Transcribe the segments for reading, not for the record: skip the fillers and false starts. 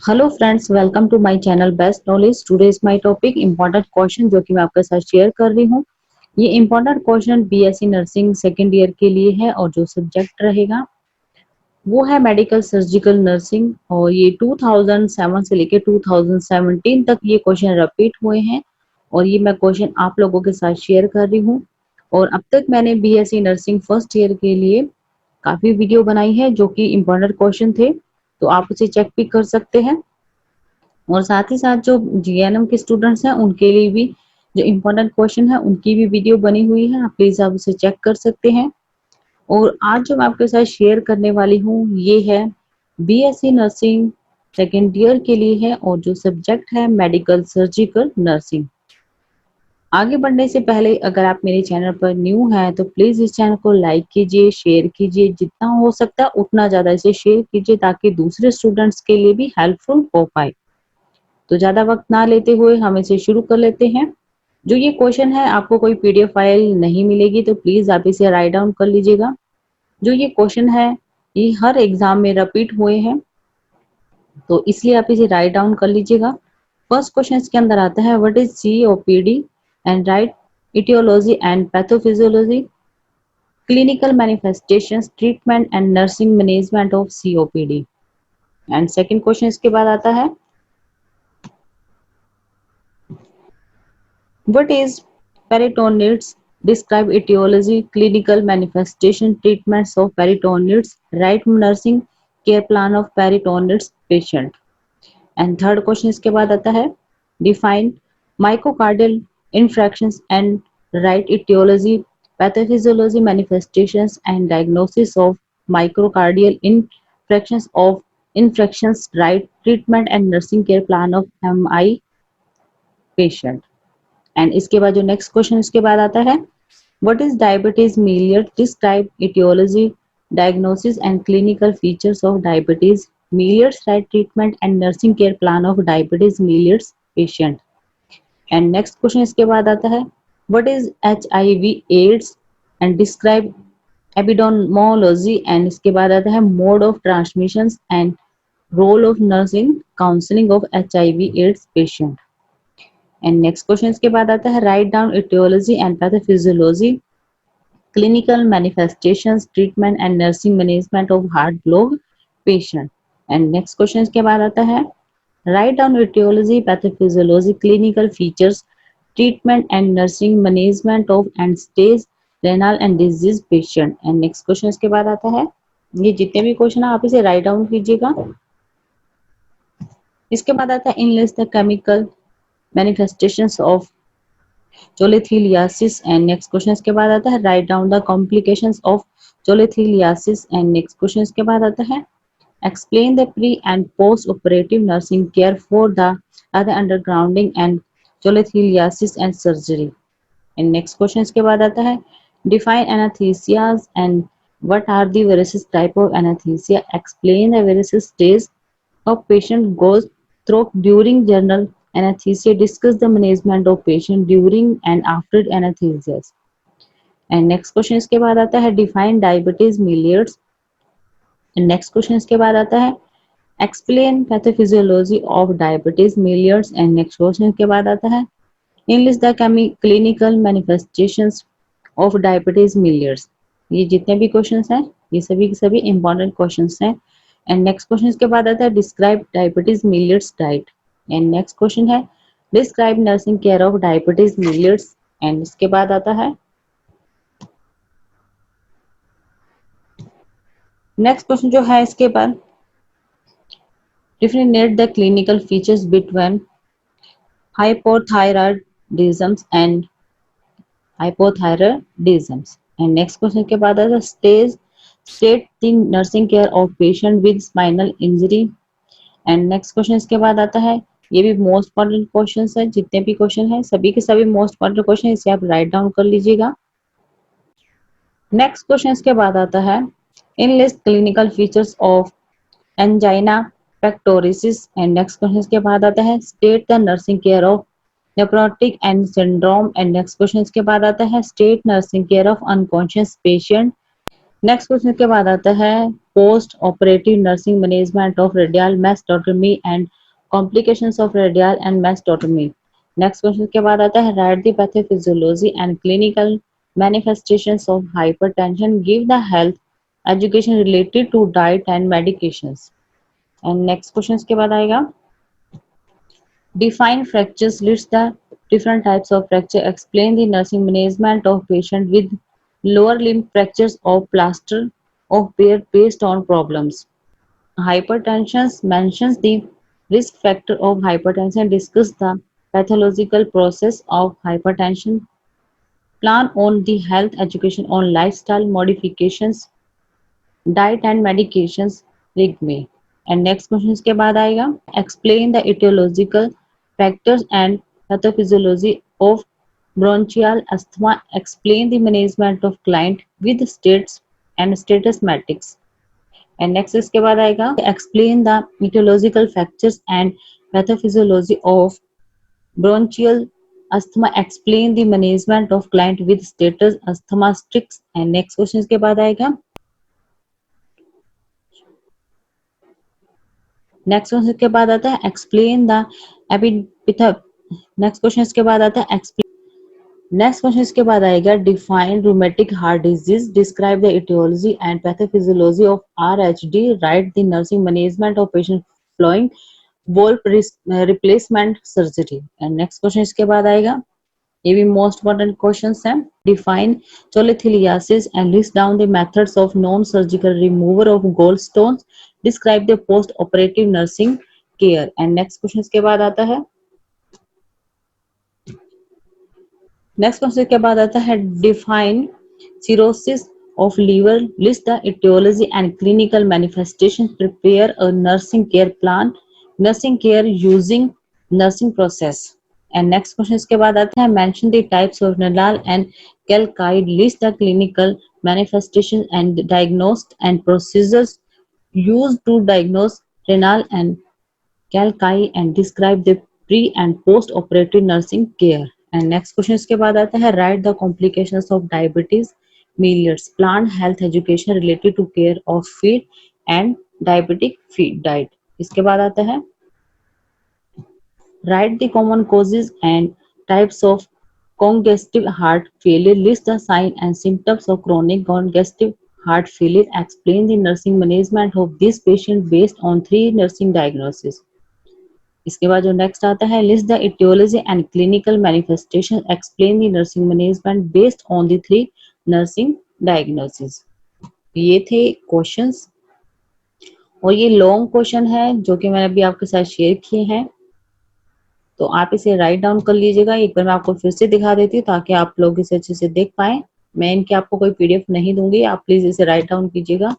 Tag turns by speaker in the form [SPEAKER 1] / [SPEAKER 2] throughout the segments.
[SPEAKER 1] Hello friends, welcome to my channel best knowledge. Today is my topic important question जो कि मैं आपके साथ शेयर कर रही हूँ। ये important question BSc nursing second year के लिए है और जो सब्जेक्ट रहेगा वो है मेडिकल सर्जिकल नर्सिंग। और ये 2007 से लेके 2017 तक ये क्वेश्चन रिपीट हुए हैं और ये मैं क्वेश्चन आप लोगों के साथ शेयर कर रही हूँ। और अब तक मैंने बीएससी नर्सिंग फर्स्ट ईयर के लिए काफी वीडियो बनाई है जो कि इम्पोर्टेंट क्वेश्चन थे, तो आप उसे चेक भी कर सकते हैं। और साथ ही साथ जो जीएनएम के स्टूडेंट्स हैं उनके लिए भी जो इम्पोर्टेंट क्वेश्चन है उनकी भी वीडियो बनी हुई है, आप प्लीज आप उसे चेक कर सकते हैं। और आज जो मैं आपके साथ शेयर करने वाली हूँ ये है बीएससी नर्सिंग सेकेंड ईयर के लिए है और जो सब्जेक्ट है मेडिकल सर्जिकल नर्सिंग। आगे बढ़ने से पहले अगर आप मेरे चैनल पर न्यू हैं तो प्लीज इस चैनल को लाइक कीजिए, शेयर कीजिए, जितना हो सकता है उतना ज्यादा इसे शेयर कीजिए ताकि दूसरे स्टूडेंट्स के लिए भी हेल्पफुल हो पाए। तो ज्यादा वक्त ना लेते हुए हम इसे शुरू कर लेते हैं। जो ये क्वेश्चन है आपको कोई पीडीएफ फाइल नहीं मिलेगी तो प्लीज आप इसे राइट डाउन कर लीजिएगा। जो ये क्वेश्चन है ये हर एग्जाम में रिपीट हुए हैं तो इसलिए आप इसे राइट डाउन कर लीजिएगा। फर्स्ट क्वेश्चन के अंदर आता है what is COPD and write etiology and pathophysiology, clinical manifestations, treatment and nursing management of COPD. And second question इसके बाद आता है what is peritonitis? Describe etiology, clinical manifestation, treatments of peritonitis, right nursing care plan of peritonitis patient. And third question इसके बाद आता है define myocardial infarctions and right etiology, pathophysiology, manifestations and diagnosis of myocardial infractions, right treatment and nursing care plan of MI patient. And इसके बाद जो next question इसके बाद आता है what is diabetes mellitus, describe etiology, diagnosis and clinical features of diabetes mellitus, write treatment and nursing care plan of diabetes mellitus patient. And next question इसके बाद आता है what is HIV AIDS and describe epidemiology. And इसके बाद आता है mode of transmission and role of nursing counselling of HIV AIDS patient. And next question इसके बाद आता है write down etiology and pathophysiology, clinical manifestations, treatment and nursing management of heart block patient. And next question इसके बाद आता है write down etiology, pathophysiology, clinical features, treatment and nursing management of end stage renal and disease patient. And next question इसके बाद आता है ये जितने भी क्वेश्चन है आप इसे राइट डाउन कीजिएगा। इसके बाद आता है enlist the chemical manifestations of cholelithiasis। And next question इसके बाद आता है write down the complications of cholelithiasis। And next question इसके बाद आता है explain the pre and post operative nursing care for the other undergrounding and cholelithiasis and surgery। And next question इसके बाद आता है define anesthesias and what are the various type of anesthesia, explain the various stage of patient goes through during general anesthesia, discuss the management of patient during and after anesthesia। And next question इसके बाद आता है define diabetes mellitus. And next question इसके बाद आता है explain pathophysiology of diabetes mellitus. And next question के बाद आता है enlist the clinical manifestations of diabetes mellitus. ये जितने भी क्वेश्चंस हैं ये सभी के सभी इंपॉर्टेंट क्वेश्चंस हैं। एंड नेक्स्ट क्वेश्चन के बाद आता है describe diabetes mellitus diet. And next question है describe nursing care of diabetes mellitus. And इसके बाद आता है नेक्स्ट क्वेश्चन जो है इसके बाद differentiate the clinical features between hypothyroidism and hypothyroidism। And next question के बाद आता है state the nursing care of patient with spinal injury. And next question इसके बाद आता है ये भी मोस्ट इम्पोर्टेंट क्वेश्चन है, जितने भी क्वेश्चन है सभी के सभी मोस्ट इम्पोर्टेंट क्वेश्चन, इसे आप राइट डाउन कर लीजिएगा। नेक्स्ट क्वेश्चन इसके बाद आता है enlist clinical features of angina pectoris. And next question के बाद आता है state the nursing care of nephrotic and syndrome. And next question के बाद आता है state nursing care of unconscious patient next question के बाद आता है post operative nursing management of radial mastectomy and complications of radial and mastectomy. Next question के बाद आता है write the pathophysiology and clinical manifestations of hypertension, give the health education related to diet and medications। and next questions के बाद आएगा define fractures, list the different types of fracture, explain the nursing management of patient with lower limb fractures or plaster of pair based on problems। Hypertension mentions the risk factor of hypertension, discuss the pathological process of hypertension, plan on the health education on lifestyle modifications, diet and medications rig में। and next questions के बाद आएगा explain the etiological factors and pathophysiology of bronchial asthma, explain the management of client with states and status matrix। and next इसके बाद आएगा explain the etiological factors and pathophysiology of bronchial asthma, explain the management of client with status asthma matrix। and next questions के बाद आएगा next question के बाद आता है एक्सप्लेन द एपिपिथा। नेक्स्ट क्वेश्चन इसके बाद आता है नेक्स्ट क्वेश्चन इसके बाद आएगा define rheumatic heart disease, describe the etiology and pathophysiology of RHD, write the nursing management of patient following valve replacement surgery. And next question इसके बाद आएगा ये भी मोस्ट इम्पोर्टेंट क्वेश्चन है define cholelithiasis and list down the methods of non surgical remover of gold stones, describe the post operative nursing care. And next question के बाद आता है नेक्स्ट क्वेश्चन के बाद आता है define cirrhosis of liver, list the etiology and clinical manifestation, prepare a nursing care plan, nursing care using nursing process। and next question इसके बाद आता है mention the types of renal and calcite, list the clinical manifestation and diagnosed and procedures used to diagnose renal and calcite and describe the pre and post operative nursing care। and next question इसके बाद आता है write the complications of diabetes mellitus, plan health education related to care of feed and diabetic feed diet। इसके बाद आता है write the common causes and types of congestive heart failure, list the signs and symptoms of chronic congestive heart failure, explain the nursing management of this patient based on 3 nursing diagnoses। इसके बाद जो next आता है list the etiology and clinical manifestation, explain the nursing management based on the 3 nursing diagnosis. ये थे questions और ये long question है जो कि मैंने अभी आपके साथ शेयर किए हैं, तो आप इसे राइट डाउन कर लीजिएगा। एक बार मैं आपको फिर से दिखा देती हूँ ताकि आप लोग इसे अच्छे से देख पाए। मैं इनके आपको कोई पीडीएफ नहीं दूंगी, आप प्लीज इसे राइट डाउन कीजिएगा।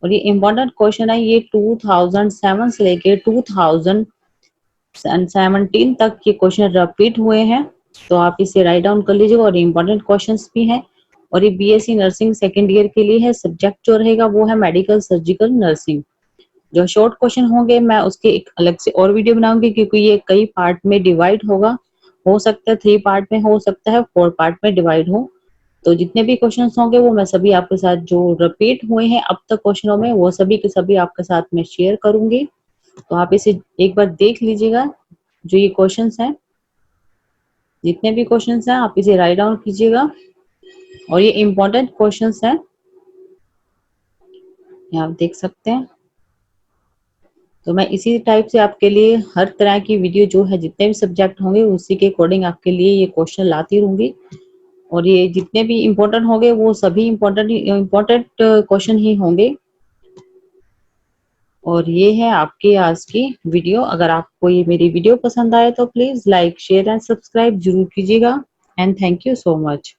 [SPEAKER 1] और ये इम्पोर्टेंट क्वेश्चन है, ये 2007 से लेके 2017 तक ये क्वेश्चन रिपीट हुए हैं, तो आप इसे राइट डाउन कर लीजिएगा। और इम्पोर्टेंट क्वेश्चंस भी हैं और ये बीएससी नर्सिंग सेकंड ईयर के लिए है। सब्जेक्ट जो रहेगा वो है मेडिकल सर्जिकल नर्सिंग। जो शॉर्ट क्वेश्चन होंगे मैं उसके एक अलग से और वीडियो बनाऊंगी क्योंकि ये कई पार्ट में डिवाइड होगा, हो सकता है 3 पार्ट में, हो सकता है 4 पार्ट में डिवाइड हो। तो जितने भी क्वेश्चन होंगे वो मैं सभी आपके साथ जो रिपीट हुए हैं अब तक क्वेश्चनों में वो सभी के सभी आपके साथ में शेयर करूंगी। तो आप इसे एक बार देख लीजिएगा। जो ये क्वेश्चंस हैं, जितने भी क्वेश्चंस हैं आप इसे राइट डाउन कीजिएगा और ये इम्पोर्टेंट क्वेश्चंस हैं, आप देख सकते हैं। तो मैं इसी टाइप से आपके लिए हर तरह की वीडियो जो है जितने भी सब्जेक्ट होंगे उसी के अकॉर्डिंग आपके लिए ये क्वेश्चन लाती रहूंगी। और ये जितने भी इम्पोर्टेंट होंगे वो सभी इम्पोर्टेंट क्वेश्चन ही होंगे। और ये है आपकी आज की वीडियो। अगर आपको ये मेरी वीडियो पसंद आए तो please like share and subscribe जरूर कीजिएगा। And thank you so much.